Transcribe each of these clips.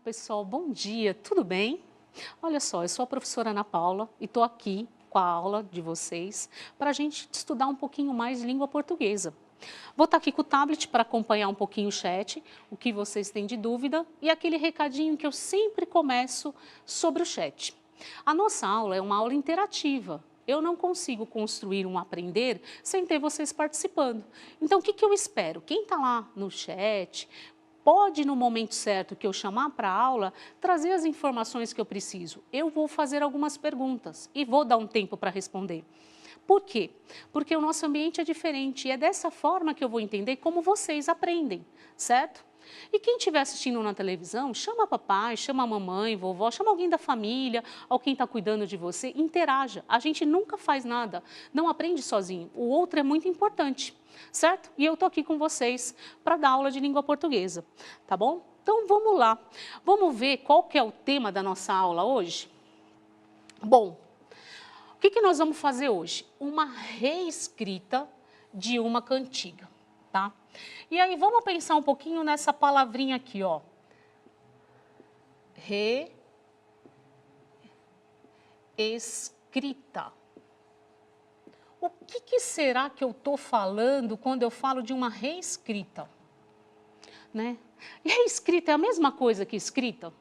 pessoal, bom dia, tudo bem? Olha só, eu sou a professora Ana Paula e estou aqui com a aula de vocês para a gente estudar um pouquinho mais língua portuguesa. Vou estar aqui com o tablet para acompanhar um pouquinho o chat, o que vocês têm de dúvida e aquele recadinho que eu sempre começo sobre o chat. A nossa aula é uma aula interativa. Eu não consigo construir um aprender sem ter vocês participando. Então, o que eu espero? Quem está lá no chat pode, no momento certo que eu chamar para a aula, trazer as informações que eu preciso. Eu vou fazer algumas perguntas e vou dar um tempo para responder. Por quê? Porque o nosso ambiente é diferente e é dessa forma que eu vou entender como vocês aprendem, certo? E quem estiver assistindo na televisão, chama papai, chama a mamãe, vovó, chama alguém da família, ou quem está cuidando de você, interaja. A gente nunca faz nada, não aprende sozinho. O outro é muito importante, certo? E eu estou aqui com vocês para dar aula de língua portuguesa, tá bom? Então vamos lá. Vamos ver qual que é o tema da nossa aula hoje? Bom, o que nós vamos fazer hoje? Uma reescrita de uma cantiga, tá? E aí, vamos pensar um pouquinho nessa palavrinha aqui, ó. Reescrita. O que será que eu estou falando quando eu falo de uma reescrita? Né? Reescrita é a mesma coisa que escrita?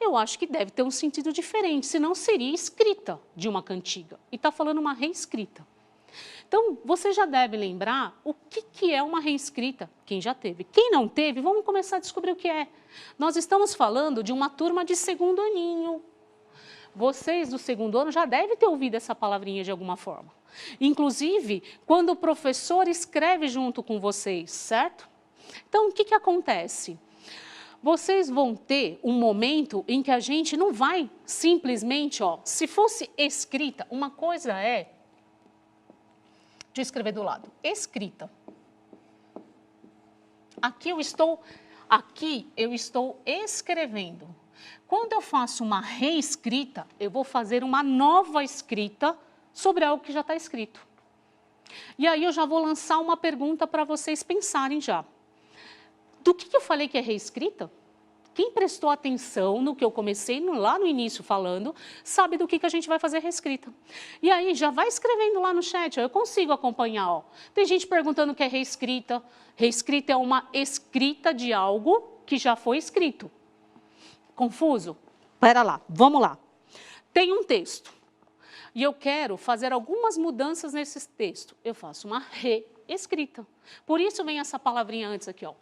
Eu acho que deve ter um sentido diferente, senão seria escrita de uma cantiga. E está falando uma reescrita. Então, você já deve lembrar o que é uma reescrita, quem já teve. Quem não teve, vamos começar a descobrir o que é. Nós estamos falando de uma turma de segundo aninho. Vocês do segundo ano já devem ter ouvido essa palavrinha de alguma forma. Inclusive, quando o professor escreve junto com vocês, certo? Então, o que acontece? Vocês vão ter um momento em que a gente não vai simplesmente, ó, se fosse escrita, uma coisa é... Deixa eu escrever do lado. Escrita. Aqui eu estou escrevendo. Quando eu faço uma reescrita, eu vou fazer uma nova escrita sobre algo que já está escrito. E aí eu já vou lançar uma pergunta para vocês pensarem já. Do que eu falei que é reescrita? Quem prestou atenção no que eu comecei lá no início falando, sabe do que a gente vai fazer reescrita. E aí, já vai escrevendo lá no chat, ó, eu consigo acompanhar. Ó. Tem gente perguntando o que é reescrita. Reescrita é uma escrita de algo que já foi escrito. Confuso? Pera lá, vamos lá. Tem um texto e eu quero fazer algumas mudanças nesse texto. Eu faço uma reescrita. Por isso vem essa palavrinha antes aqui, ó,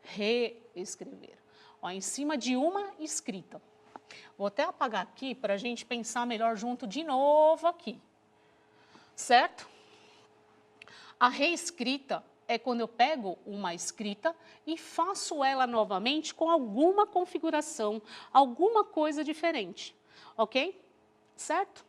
reescrever. Ó, em cima de uma escrita. Vou até apagar aqui para a gente pensar melhor junto de novo aqui. Certo? A reescrita é quando eu pego uma escrita e faço ela novamente com alguma configuração, alguma coisa diferente. Ok? Certo?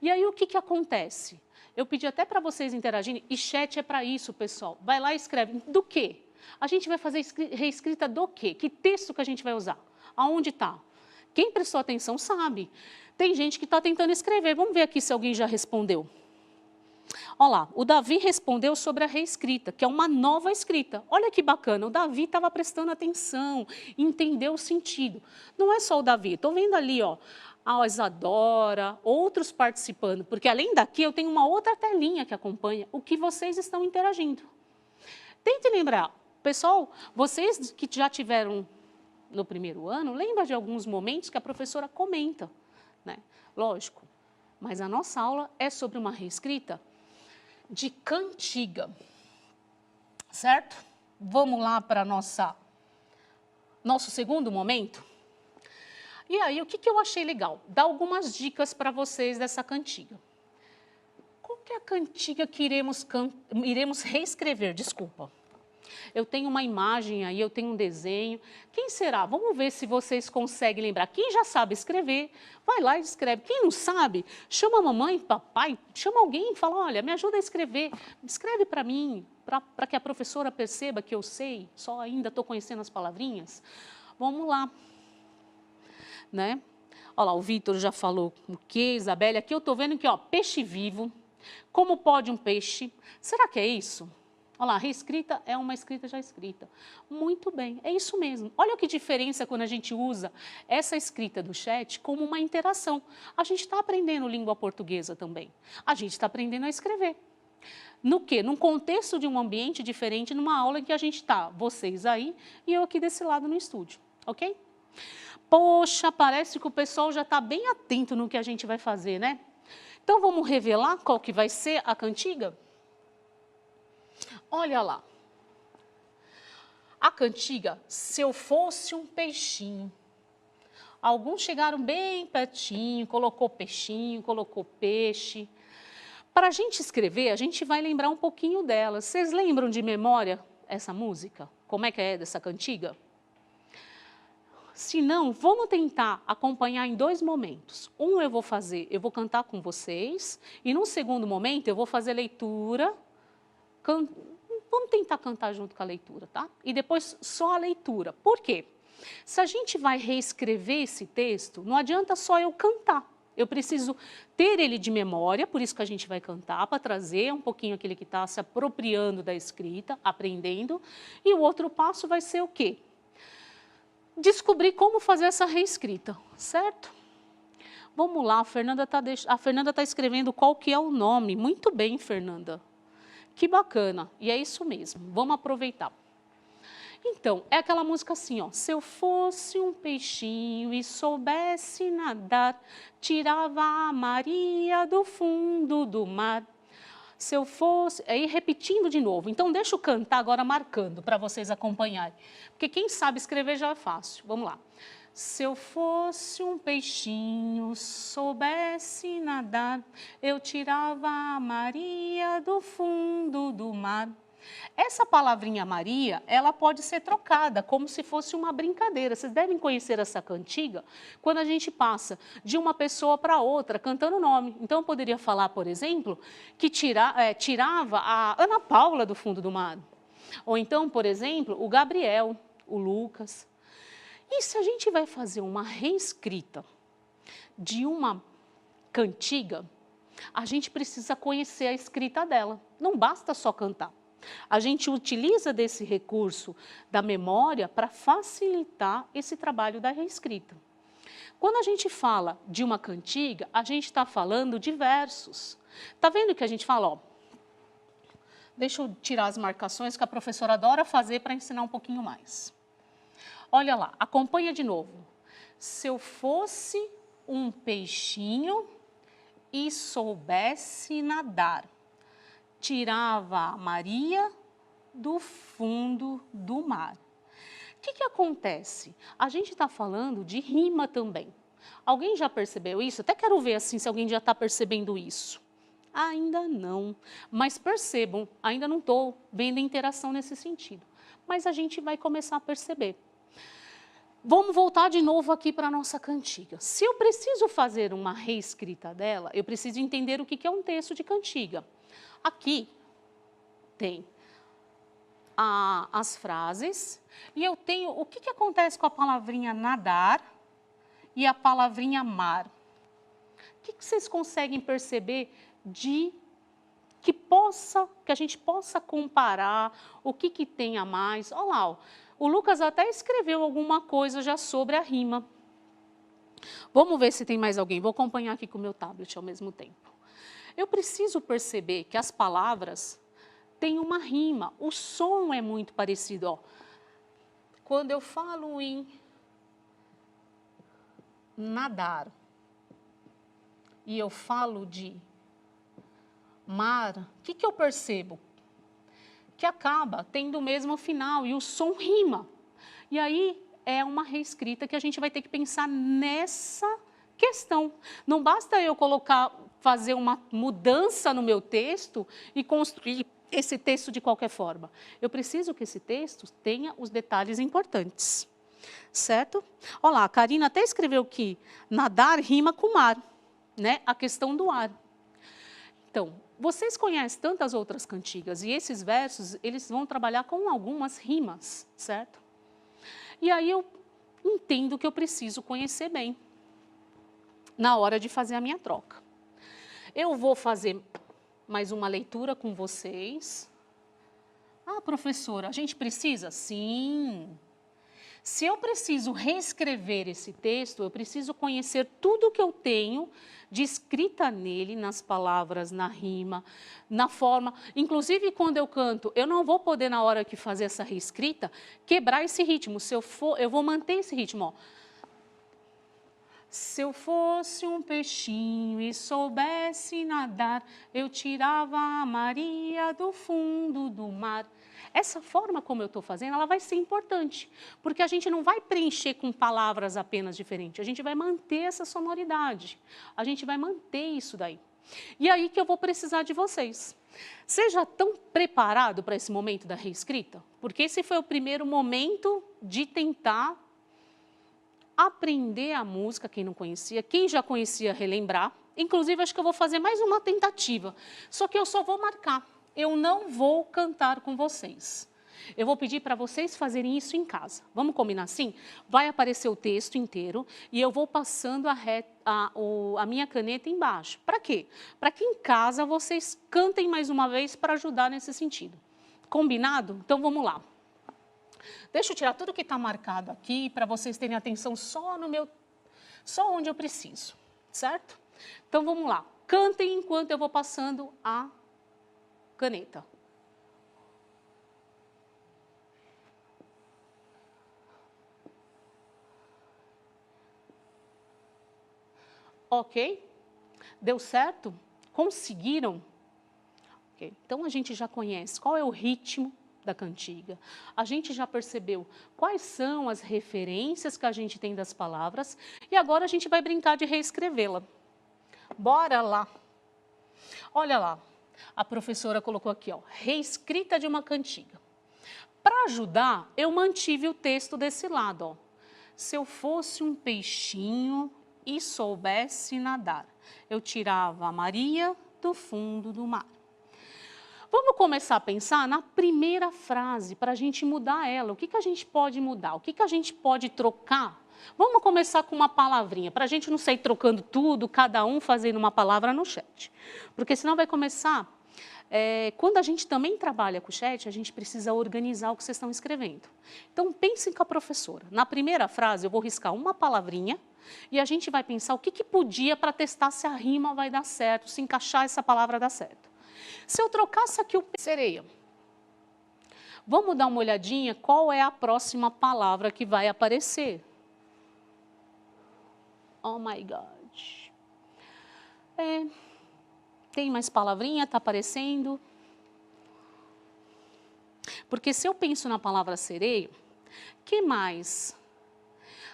E aí o que acontece? Eu pedi até para vocês interagirem, e chat é para isso, pessoal. Vai lá e escreve. Do quê? A gente vai fazer reescrita do quê? Que texto que a gente vai usar? Aonde está? Quem prestou atenção sabe. Tem gente que está tentando escrever. Vamos ver aqui se alguém já respondeu. Olha lá, o Davi respondeu sobre a reescrita, que é uma nova escrita. Olha que bacana, o Davi estava prestando atenção, entendeu o sentido. Não é só o Davi, estou vendo ali, ó, a Isadora, outros participando, porque além daqui eu tenho uma outra telinha que acompanha o que vocês estão interagindo. Tente lembrar. Pessoal, vocês que já tiveram no primeiro ano, lembra de alguns momentos que a professora comenta, né? Lógico, mas a nossa aula é sobre uma reescrita de cantiga, certo? Vamos lá para nosso segundo momento? E aí, o que eu achei legal? Dar algumas dicas para vocês dessa cantiga. Qual que é a cantiga que iremos reescrever? Desculpa. Eu tenho uma imagem aí, eu tenho um desenho. Quem será? Vamos ver se vocês conseguem lembrar. Quem já sabe escrever, vai lá e escreve. Quem não sabe, chama a mamãe, papai, chama alguém e fala, olha, me ajuda a escrever. Escreve para mim, para que a professora perceba que eu sei, só ainda estou conhecendo as palavrinhas. Vamos lá. Né? Olha lá, o Vitor já falou o que, Isabelle. Aqui eu estou vendo que, ó, peixe vivo. Como pode um peixe? Será que é isso? Olha lá, reescrita é uma escrita já escrita. Muito bem, é isso mesmo. Olha que diferença quando a gente usa essa escrita do chat como uma interação. A gente está aprendendo língua portuguesa também. A gente está aprendendo a escrever. No quê? Num contexto de um ambiente diferente, numa aula em que a gente está, vocês aí e eu aqui desse lado no estúdio, ok? Poxa, parece que o pessoal já está bem atento no que a gente vai fazer, né? Então vamos revelar qual que vai ser a cantiga? Olha lá. A cantiga, se eu fosse um peixinho. Alguns chegaram bem pertinho, colocou peixinho, colocou peixe. Para a gente escrever, a gente vai lembrar um pouquinho dela. Vocês lembram de memória essa música? Como é que é dessa cantiga? Se não, vamos tentar acompanhar em 2 momentos. Um eu vou cantar com vocês, e no segundo momento eu vou fazer leitura. Vamos tentar cantar junto com a leitura, tá? E depois só a leitura. Por quê? Se a gente vai reescrever esse texto, não adianta só eu cantar. Eu preciso ter ele de memória, por isso que a gente vai cantar, para trazer um pouquinho aquele que está se apropriando da escrita, aprendendo. E o outro passo vai ser o quê? Descobrir como fazer essa reescrita, certo? Vamos lá, a Fernanda tá escrevendo qual que é o nome. Muito bem, Fernanda. Que bacana, e é isso mesmo, vamos aproveitar. Então, é aquela música assim, ó. Se eu fosse um peixinho e soubesse nadar, tirava a Maria do fundo do mar. Se eu fosse... Aí repetindo de novo, então deixa eu cantar agora marcando para vocês acompanharem. Porque quem sabe escrever já é fácil, vamos lá. Se eu fosse um peixinho, soubesse nadar, eu tirava a Maria do fundo do mar. Essa palavrinha Maria, ela pode ser trocada como se fosse uma brincadeira. Vocês devem conhecer essa cantiga quando a gente passa de uma pessoa para outra cantando o nome. Então, eu poderia falar, por exemplo, que tirava a Ana Paula do fundo do mar. Ou então, por exemplo, o Gabriel, o Lucas. E se a gente vai fazer uma reescrita de uma cantiga, a gente precisa conhecer a escrita dela. Não basta só cantar. A gente utiliza desse recurso da memória para facilitar esse trabalho da reescrita. Quando a gente fala de uma cantiga, a gente está falando de versos. Está vendo que a gente fala, ó, deixa eu tirar as marcações que a professora adora fazer para ensinar um pouquinho mais. Olha lá, acompanha de novo. Se eu fosse um peixinho e soubesse nadar, tirava a Maria do fundo do mar. O que acontece? A gente está falando de rima também. Alguém já percebeu isso? Até quero ver assim se alguém já está percebendo isso. Ainda não, mas percebam, ainda não estou vendo interação nesse sentido. Mas a gente vai começar a perceber. Vamos voltar de novo aqui para a nossa cantiga. Se eu preciso fazer uma reescrita dela, eu preciso entender o que é um texto de cantiga. Aqui tem as frases e eu tenho o que acontece com a palavrinha nadar e a palavrinha mar. O que vocês conseguem perceber de que a gente possa comparar o que tem a mais? Olha lá, ó, o Lucas até escreveu alguma coisa já sobre a rima. Vamos ver se tem mais alguém. Vou acompanhar aqui com o meu tablet ao mesmo tempo. Eu preciso perceber que as palavras têm uma rima. O som é muito parecido. Ó. Quando eu falo em nadar e eu falo de mar, o que eu percebo? Que acaba tendo o mesmo final e o som rima. E aí é uma reescrita que a gente vai ter que pensar nessa questão. Não basta eu fazer uma mudança no meu texto e construir esse texto de qualquer forma. Eu preciso que esse texto tenha os detalhes importantes, certo? Olha lá, a Karina até escreveu que nadar rima com mar, né? A questão do ar. Então, vocês conhecem tantas outras cantigas e esses versos, eles vão trabalhar com algumas rimas, certo? E aí eu entendo que eu preciso conhecer bem na hora de fazer a minha troca. Eu vou fazer mais uma leitura com vocês. Ah, professora, a gente precisa? Sim. Se eu preciso reescrever esse texto, eu preciso conhecer tudo que eu tenho de escrita nele, nas palavras, na rima, na forma. Inclusive, quando eu canto, eu não vou poder, na hora que fazer essa reescrita, quebrar esse ritmo. Se eu for, eu vou manter esse ritmo, ó. Se eu fosse um peixinho e soubesse nadar, eu tirava a Maria do fundo do mar. Essa forma como eu estou fazendo, ela vai ser importante, porque a gente não vai preencher com palavras apenas diferentes, a gente vai manter essa sonoridade, a gente vai manter isso daí. E aí que eu vou precisar de vocês. Você já estão preparado para esse momento da reescrita? Porque esse foi o primeiro momento de tentar aprender a música, quem não conhecia, quem já conhecia, relembrar. Inclusive, acho que eu vou fazer mais uma tentativa, só que eu só vou marcar, eu não vou cantar com vocês. Eu vou pedir para vocês fazerem isso em casa. Vamos combinar assim? Vai aparecer o texto inteiro e eu vou passando a minha caneta embaixo. Para quê? Para que em casa vocês cantem mais uma vez para ajudar nesse sentido. Combinado? Então vamos lá. Deixa eu tirar tudo que está marcado aqui para vocês terem atenção só onde eu preciso, certo? Então vamos lá, cantem enquanto eu vou passando a caneta. Ok? Deu certo? Conseguiram? Okay. Então a gente já conhece qual é o ritmo da cantiga, a gente já percebeu quais são as referências que a gente tem das palavras e agora a gente vai brincar de reescrevê-la. Bora lá! Olha lá, a professora colocou aqui, ó, reescrita de uma cantiga. Para ajudar, eu mantive o texto desse lado, ó. Se eu fosse um peixinho e soubesse nadar, eu tirava a Maria do fundo do mar. Vamos começar a pensar na primeira frase, para a gente mudar ela. O que a gente pode mudar? O que a gente pode trocar? Vamos começar com uma palavrinha, para a gente não sair trocando tudo, cada um fazendo uma palavra no chat. Porque senão vai começar... quando a gente também trabalha com o chat, a gente precisa organizar o que vocês estão escrevendo. Então, pensem com a professora. Na primeira frase, eu vou riscar uma palavrinha e a gente vai pensar o que podia para testar se a rima vai dar certo, se encaixar essa palavra dá certo. Se eu trocasse aqui o sereia, vamos dar uma olhadinha qual é a próxima palavra que vai aparecer. Oh my God. Tem mais palavrinha? Está aparecendo? Porque se eu penso na palavra sereia, que mais?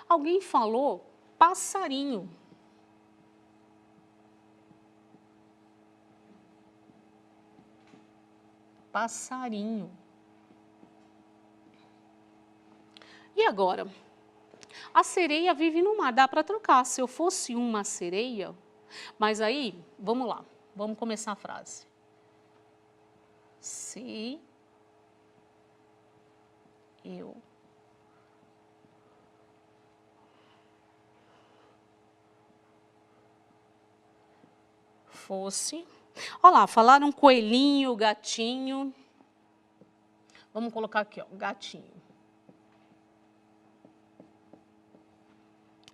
Alguém falou passarinho. Passarinho. E agora? A sereia vive no mar, dá para trocar. Se eu fosse uma sereia, mas aí, vamos lá, vamos começar a frase. Se eu fosse... Olha lá, falaram coelhinho, gatinho. Vamos colocar aqui, ó, gatinho.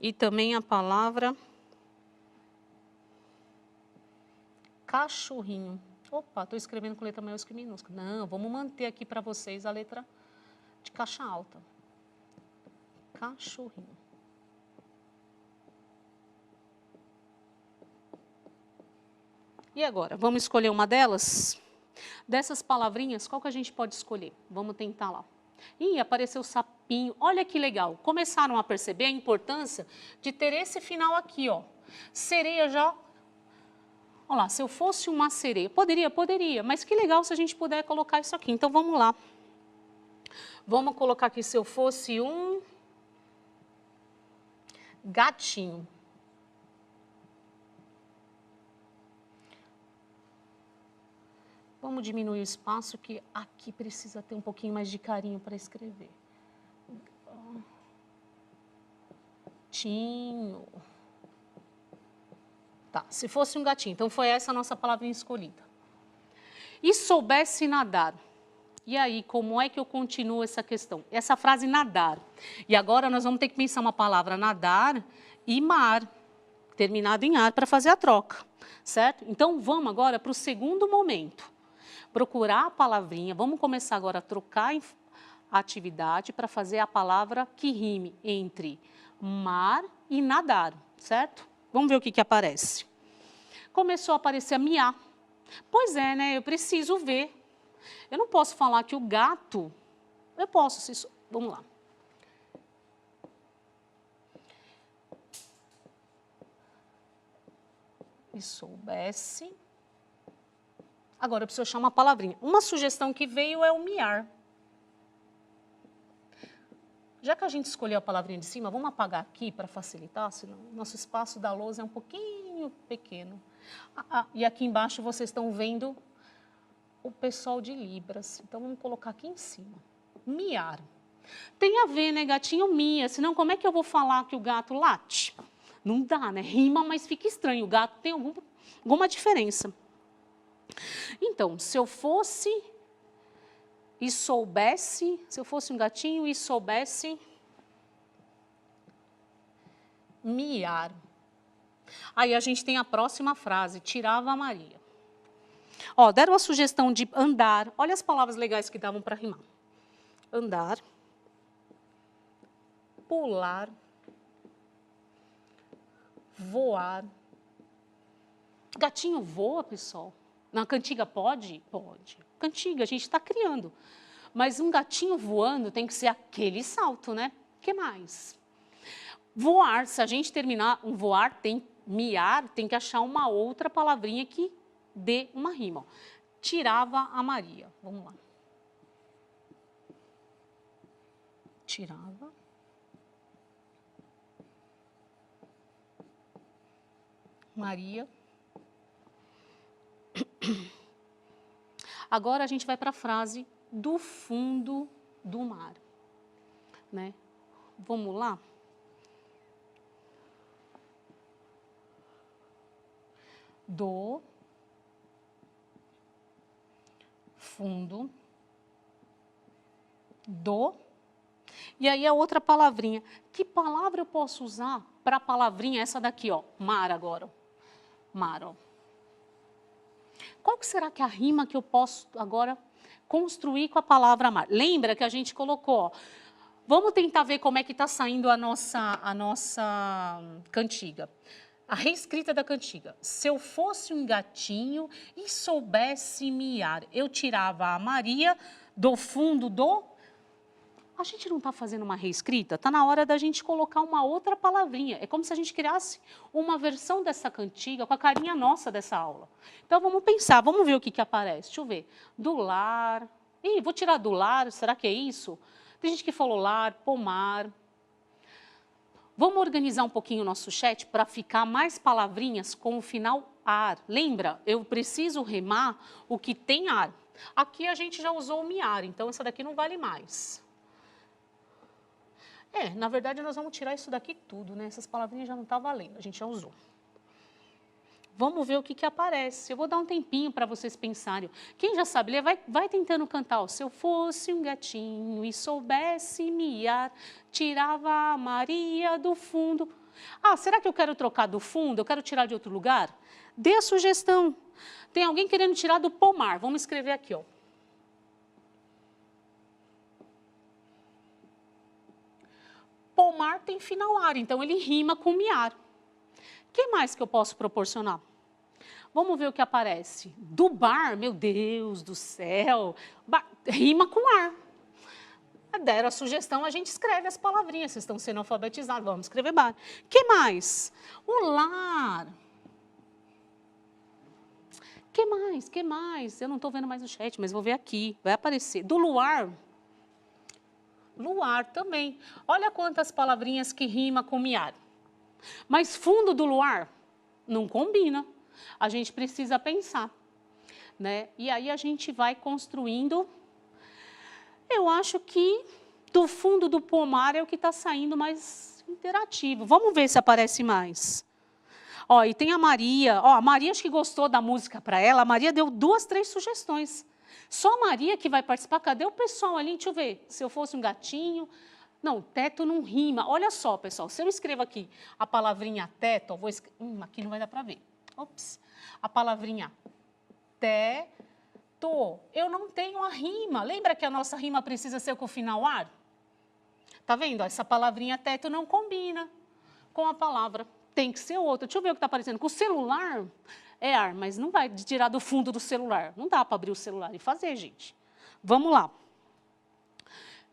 E também a palavra cachorrinho. Opa, estou escrevendo com letra maiúscula e minúscula. Não, vamos manter aqui para vocês a letra de caixa alta. Cachorrinho. E agora, vamos escolher uma delas? Dessas palavrinhas, qual que a gente pode escolher? Vamos tentar lá. Ih, apareceu o sapinho. Olha que legal. Começaram a perceber a importância de ter esse final aqui, ó. Sereia já... Olha lá, se eu fosse uma sereia... Poderia, poderia. Mas que legal se a gente puder colocar isso aqui. Então, vamos lá. Vamos colocar aqui, se eu fosse um... gatinho. Vamos diminuir o espaço, que aqui precisa ter um pouquinho mais de carinho para escrever. Gatinho. Tá, se fosse um gatinho. Então, foi essa a nossa palavrinha escolhida. E soubesse nadar. E aí, como é que eu continuo essa questão? Essa frase nadar. E agora nós vamos ter que pensar uma palavra nadar e mar, terminado em ar, para fazer a troca, certo? Então, vamos agora para o segundo momento. Procurar a palavrinha, vamos começar agora a trocar a atividade para fazer a palavra que rime entre mar e nadar, certo? Vamos ver o que aparece. Começou a aparecer miar. Pois é, né? Eu preciso ver. Eu não posso falar que o gato... Eu posso, vamos lá. E soubesse... Agora eu preciso achar uma palavrinha. Uma sugestão que veio é o miar. Já que a gente escolheu a palavrinha de cima, vamos apagar aqui para facilitar, senão nosso espaço da lousa é um pouquinho pequeno. E aqui embaixo vocês estão vendo o pessoal de Libras. Então, vamos colocar aqui em cima. Miar. Tem a ver, né, gatinho mia, senão como é que eu vou falar que o gato late? Não dá, né? Rima, mas fica estranho. O gato tem alguma diferença. Então, se eu fosse e soubesse, se eu fosse um gatinho e soubesse miar. Aí a gente tem a próxima frase, tirava a Maria. Ó, deram a sugestão de andar. Olha as palavras legais que davam para rimar. Andar, pular, voar. Gatinho voa, pessoal? Na cantiga pode? Pode. Cantiga, a gente está criando. Mas um gatinho voando tem que ser aquele salto, né? O que mais? Voar, se a gente terminar um voar, miar, tem que achar uma outra palavrinha que dê uma rima. Ó. Tirava a Maria. Vamos lá. Tirava. Maria. Agora a gente vai para a frase do fundo do mar, né? Vamos lá? Do fundo do... E aí a outra palavrinha. Que palavra eu posso usar para a palavrinha essa daqui, ó? Mar agora. Mar, ó. Qual que será que é a rima que eu posso agora construir com a palavra mar? Lembra que a gente colocou, ó, vamos tentar ver como é que está saindo a nossa cantiga. A reescrita da cantiga. Se eu fosse um gatinho e soubesse miar, eu tirava a Maria do fundo do... A gente não está fazendo uma reescrita? Está na hora da gente colocar uma outra palavrinha. É como se a gente criasse uma versão dessa cantiga com a carinha nossa dessa aula. Então, vamos pensar, vamos ver o que aparece. Deixa eu ver. Do lar. Ih, vou tirar do lar, será que é isso? Tem gente que falou lar, pomar. Vamos organizar um pouquinho o nosso chat para ficar mais palavrinhas com o final ar. Lembra? Eu preciso rimar o que tem ar. Aqui a gente já usou o miar, então essa daqui não vale mais. Na verdade, nós vamos tirar isso daqui tudo, né? Essas palavrinhas já não estão valendo, a gente já usou. Vamos ver o que aparece. Eu vou dar um tempinho para vocês pensarem. Quem já sabe ler, vai tentando cantar. Ó. Se eu fosse um gatinho e soubesse miar, tirava a Maria do fundo. Ah, será que eu quero trocar do fundo? Eu quero tirar de outro lugar? Dê a sugestão. Tem alguém querendo tirar do pomar. Vamos escrever aqui, ó. Pomar tem final ar, então ele rima com miar. O que mais que eu posso proporcionar? Vamos ver o que aparece. Do bar, meu Deus do céu, rima com ar. Deram a sugestão, a gente escreve as palavrinhas, vocês estão sendo alfabetizados, vamos escrever bar. O que mais? O lar. O que mais? Eu não estou vendo mais no chat, mas vou ver aqui, vai aparecer. Do luar. Luar também. Olha quantas palavrinhas que rima com miar. Mas fundo do luar não combina. A gente precisa pensar, né? E aí a gente vai construindo. Eu acho que do fundo do pomar é o que está saindo mais interativo. Vamos ver se aparece mais. Ó, e tem a Maria. Ó, a Maria acho que gostou da música para ela. A Maria deu 2, 3 sugestões. Só a Maria que vai participar. Cadê o pessoal ali? Deixa eu ver. Se eu fosse um gatinho... Não, teto não rima. Olha só, pessoal, se eu escrevo aqui a palavrinha teto, ó, aqui não vai dar para ver. Ops. A palavrinha teto, eu não tenho a rima. Lembra que a nossa rima precisa ser com o final ar? Tá vendo? Essa palavrinha teto não combina com a palavra. Tem que ser outra. Deixa eu ver o que está aparecendo. Com o celular é ar, mas não vai tirar do fundo do celular. Não dá para abrir o celular e fazer, gente. Vamos lá.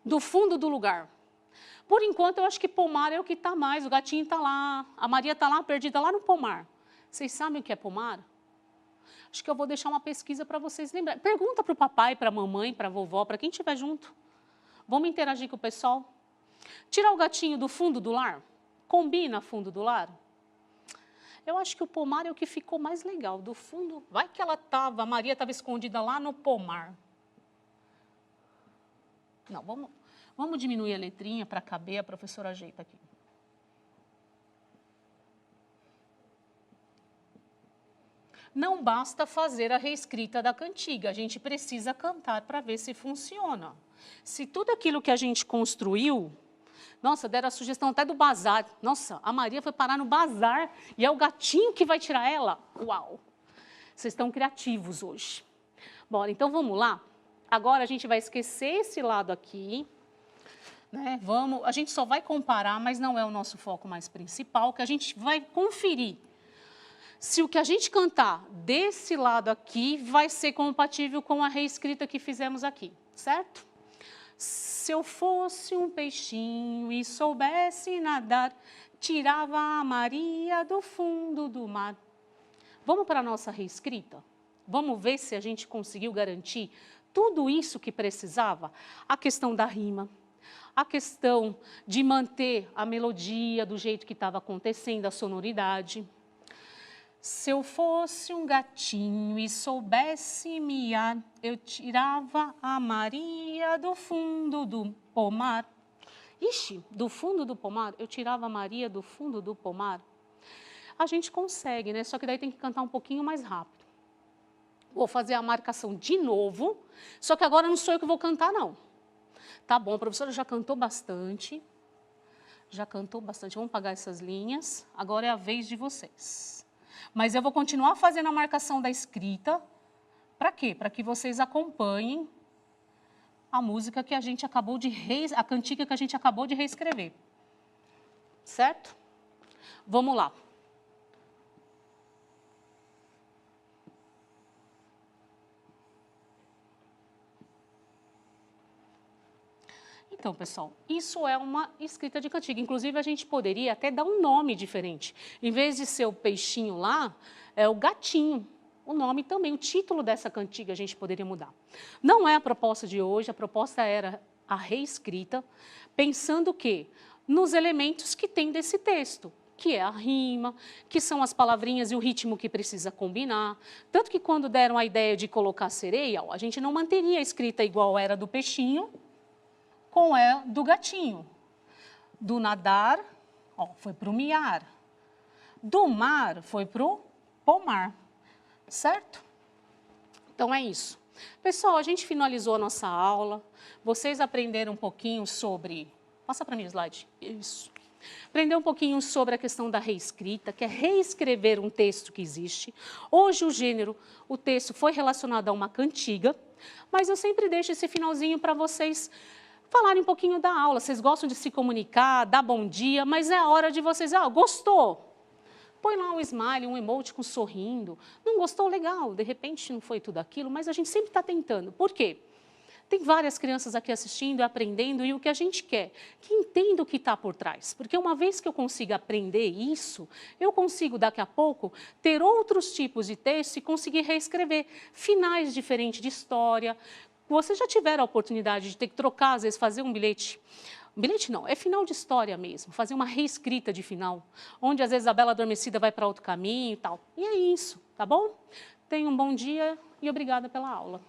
Do fundo do lugar. Por enquanto, eu acho que pomar é o que está mais. O gatinho está lá, a Maria está lá, perdida lá no pomar. Vocês sabem o que é pomar? Acho que eu vou deixar uma pesquisa para vocês lembrarem. Pergunta para o papai, para a mamãe, para a vovó, para quem estiver junto. Vamos interagir com o pessoal. Tirar o gatinho do fundo do lar? Combina fundo do lar? Eu acho que o pomar é o que ficou mais legal. Do fundo, vai que ela estava, a Maria estava escondida lá no pomar. Não, vamos diminuir a letrinha para caber, a professora ajeita aqui. Não basta fazer a reescrita da cantiga, a gente precisa cantar para ver se funciona. Se tudo aquilo que a gente construiu, nossa, deram a sugestão até do bazar. Nossa, a Maria foi parar no bazar e é o gatinho que vai tirar ela. Uau! Vocês estão criativos hoje. Bora, então vamos lá. Agora a gente vai esquecer esse lado aqui. Né? A gente só vai comparar, mas não é o nosso foco mais principal, que a gente vai conferir se o que a gente cantar desse lado aqui vai ser compatível com a reescrita que fizemos aqui, certo? Se eu fosse um peixinho e soubesse nadar, tirava a Maria do fundo do mar. Vamos para a nossa reescrita? Vamos ver se a gente conseguiu garantir tudo isso que precisava? A questão da rima, a questão de manter a melodia do jeito que estava acontecendo, a sonoridade. Se eu fosse um gatinho e soubesse miar, eu tirava a Maria do fundo do pomar. Ixi, do fundo do pomar? Eu tirava a Maria do fundo do pomar? A gente consegue, né? Só que daí tem que cantar um pouquinho mais rápido. Vou fazer a marcação de novo, só que agora não sou eu que vou cantar, não. Tá bom, a professora já cantou bastante. Já cantou bastante. Vamos apagar essas linhas. Agora é a vez de vocês. Mas eu vou continuar fazendo a marcação da escrita. Para quê? Para que vocês acompanhem a música que a gente acabou de a cantiga que a gente acabou de reescrever. Certo? Vamos lá. Então, pessoal, isso é uma escrita de cantiga. Inclusive, a gente poderia até dar um nome diferente. Em vez de ser o peixinho lá, é o gatinho. O nome também, o título dessa cantiga a gente poderia mudar. Não é a proposta de hoje, a proposta era a reescrita, pensando o quê? Nos elementos que tem desse texto, que é a rima, que são as palavrinhas e o ritmo que precisa combinar. Tanto que quando deram a ideia de colocar sereia, a gente não manteria a escrita igual era do peixinho, com é do gatinho. Do nadar, ó, foi para o miar. Do mar, foi para o pomar. Certo? Então, é isso. Pessoal, a gente finalizou a nossa aula. Vocês aprenderam um pouquinho sobre... Passa para mim o slide. Isso. Aprender um pouquinho sobre a questão da reescrita, que é reescrever um texto que existe. Hoje, o gênero, o texto foi relacionado a uma cantiga, mas eu sempre deixo esse finalzinho para vocês falarem um pouquinho da aula. Vocês gostam de se comunicar, dar bom dia, mas é a hora de vocês... gostou? Põe lá um smile, um emoji com sorrindo. Não gostou? Legal, de repente não foi tudo aquilo, mas a gente sempre está tentando. Por quê? Tem várias crianças aqui assistindo, aprendendo, e o que a gente quer? Que entenda o que está por trás. Porque uma vez que eu consiga aprender isso, eu consigo, daqui a pouco, ter outros tipos de texto e conseguir reescrever finais diferentes de história. Vocês já tiveram a oportunidade de ter que trocar, às vezes, fazer um bilhete. Um bilhete não, é final de história mesmo, fazer uma reescrita de final, onde às vezes a Bela Adormecida vai para outro caminho e tal. E é isso, tá bom? Tenha um bom dia e obrigada pela aula.